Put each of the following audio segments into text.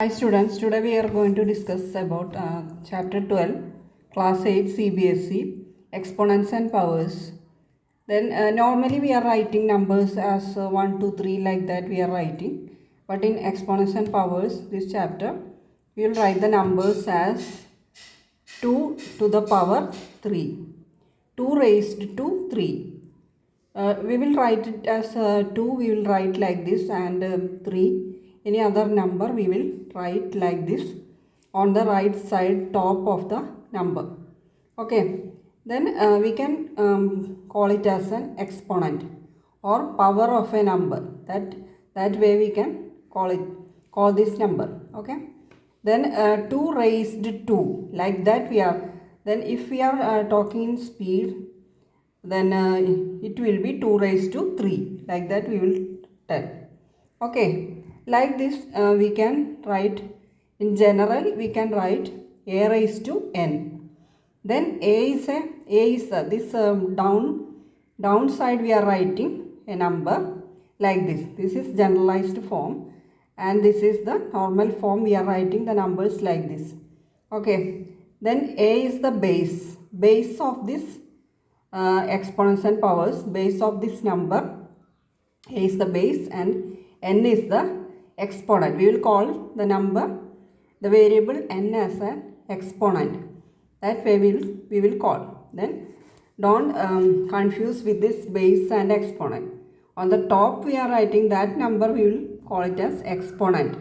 Hi students, today we are going to discuss about chapter 12, class 8 CBSE, exponents and powers. Then normally we are writing numbers as 1, 2, 3 like that we are writing. But in exponents and powers, this chapter, we will write the numbers as 2 to the power 3, 2 raised to 3. We will write it as 2, we will write like this, and 3, any other number we will write like this on the right side top of the number. Okay, then we can call it as an exponent or power of a number. That way we can call this number. Okay, then 2 raised to, like that we are. Then if we are talking in speed, then it will be 2 raised to 3, like that we will tell. Okay, like this we can write, in general we can write a raised to n. Then a is this downside we are writing a number like this is generalized form, and this is the normal form we are writing the numbers like this. Okay, then a is the base of this exponents and powers. Base of this number, a is the base and n is the exponent. We will call the number, the variable n as an exponent. That way we will call. Then don't confuse with this base and exponent. On the top we are writing that number, we will call it as exponent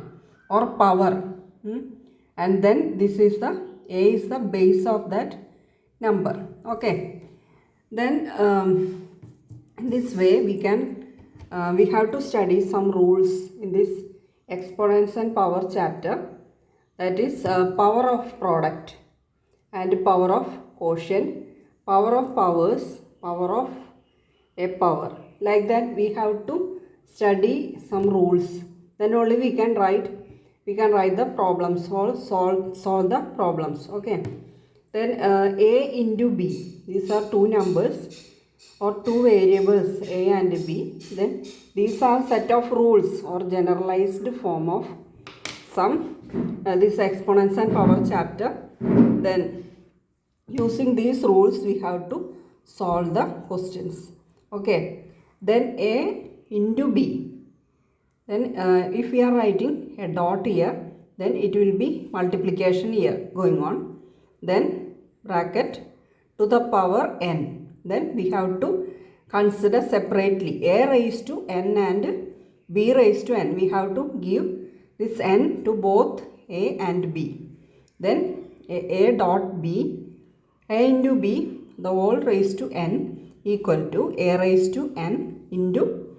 or power. And then this is the a is the base of that number. Okay. Then in this way we have to study some rules in this exponents and power chapter, that is power of product and power of quotient, power of powers, power of a power. Like that we have to study some rules. Then only we can write the problems, solve the problems. Okay. Then a into b, these are two numbers or two variables, a and b. Then these are set of rules or generalized form of some this exponents and power chapter. Then using these rules we have to solve the questions. Okay, then a into b. Then if we are writing a dot here, then it will be multiplication here going on. Then bracket to the power n. Then we have to consider separately a raised to n and b raised to n. We have to give this n to both a and b. Then a dot b, a into b, the whole raised to n equal to a raised to n into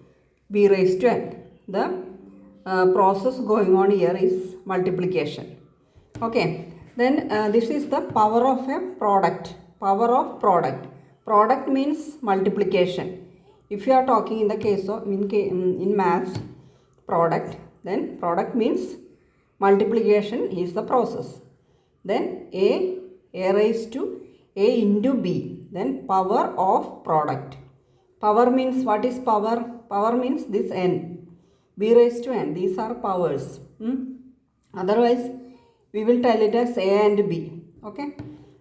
b raised to n. The process going on here is multiplication. Okay. Then this is the power of a product. Power of product. Product means multiplication. If you are talking in the case of in maths, product, then product means multiplication is the process. Then a raised to a into b. Then power of product. Power means, what is power? Power means this n. b raised to n. These are powers. Otherwise, we will tell it as a and b. Okay.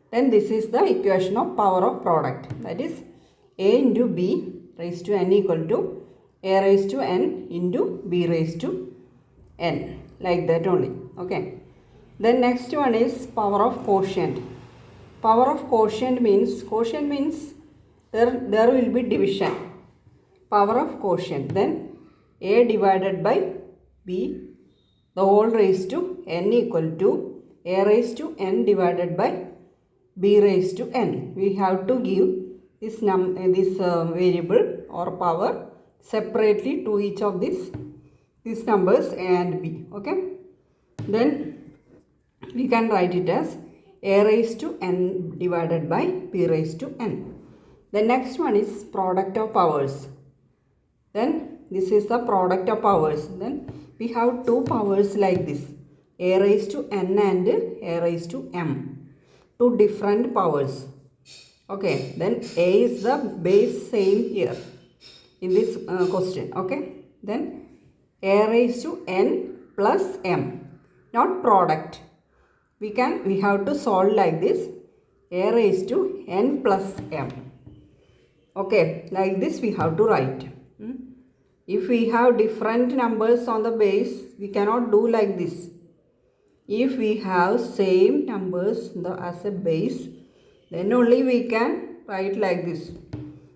Then this is the equation of power of product. That is a into b raised to n equal to a raised to n into b raised to n. Like that only. Okay. Then next one is power of quotient. Power of quotient means there will be division. Power of quotient. Then a divided by b, the whole raised to n equal to a raised to n divided by b raised to n. We have to give this variable or power separately to each of these numbers a and b. Okay. Then we can write it as a raised to n divided by b raised to n. The next one is product of powers. Then this is the product of powers. Then we have two powers like this, a raised to n and a raised to m. Two different powers. Okay, then a is the base, same here in this question. Okay, then a raised to n plus m. not product. We have to solve like this, a raised to n plus m. Okay, like this we have to write. If we have different numbers on the base, we cannot do like this. If we have same numbers as a base, then only we can write like this.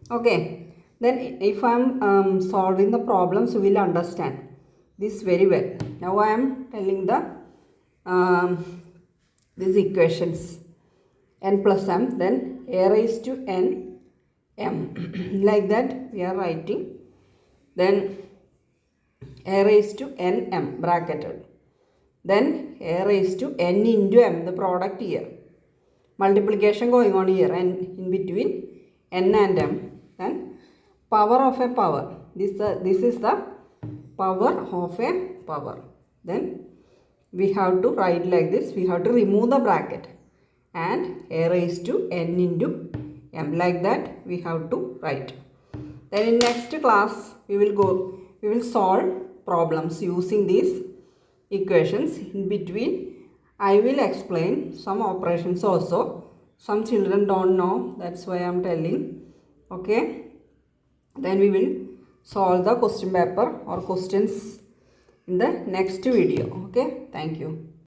Okay, then if I am solving the problems, you will understand this very well. Now I am telling these equations, n plus m, then a raised to n m. Like that we are writing. Then a raised to n m bracketed. Then a raised to n into m, the product here. Multiplication going on here and in between n and m. Then power of a power. This is the power of a power. Then we have to write like this. We have to remove the bracket and a raised to n into m. Like that we have to write. Then in next class we will solve problems using these equations. In between I will explain some operations also. Some children don't know, that's why I am telling. Okay, then we will solve the question paper or questions in the next video. Okay, thank you.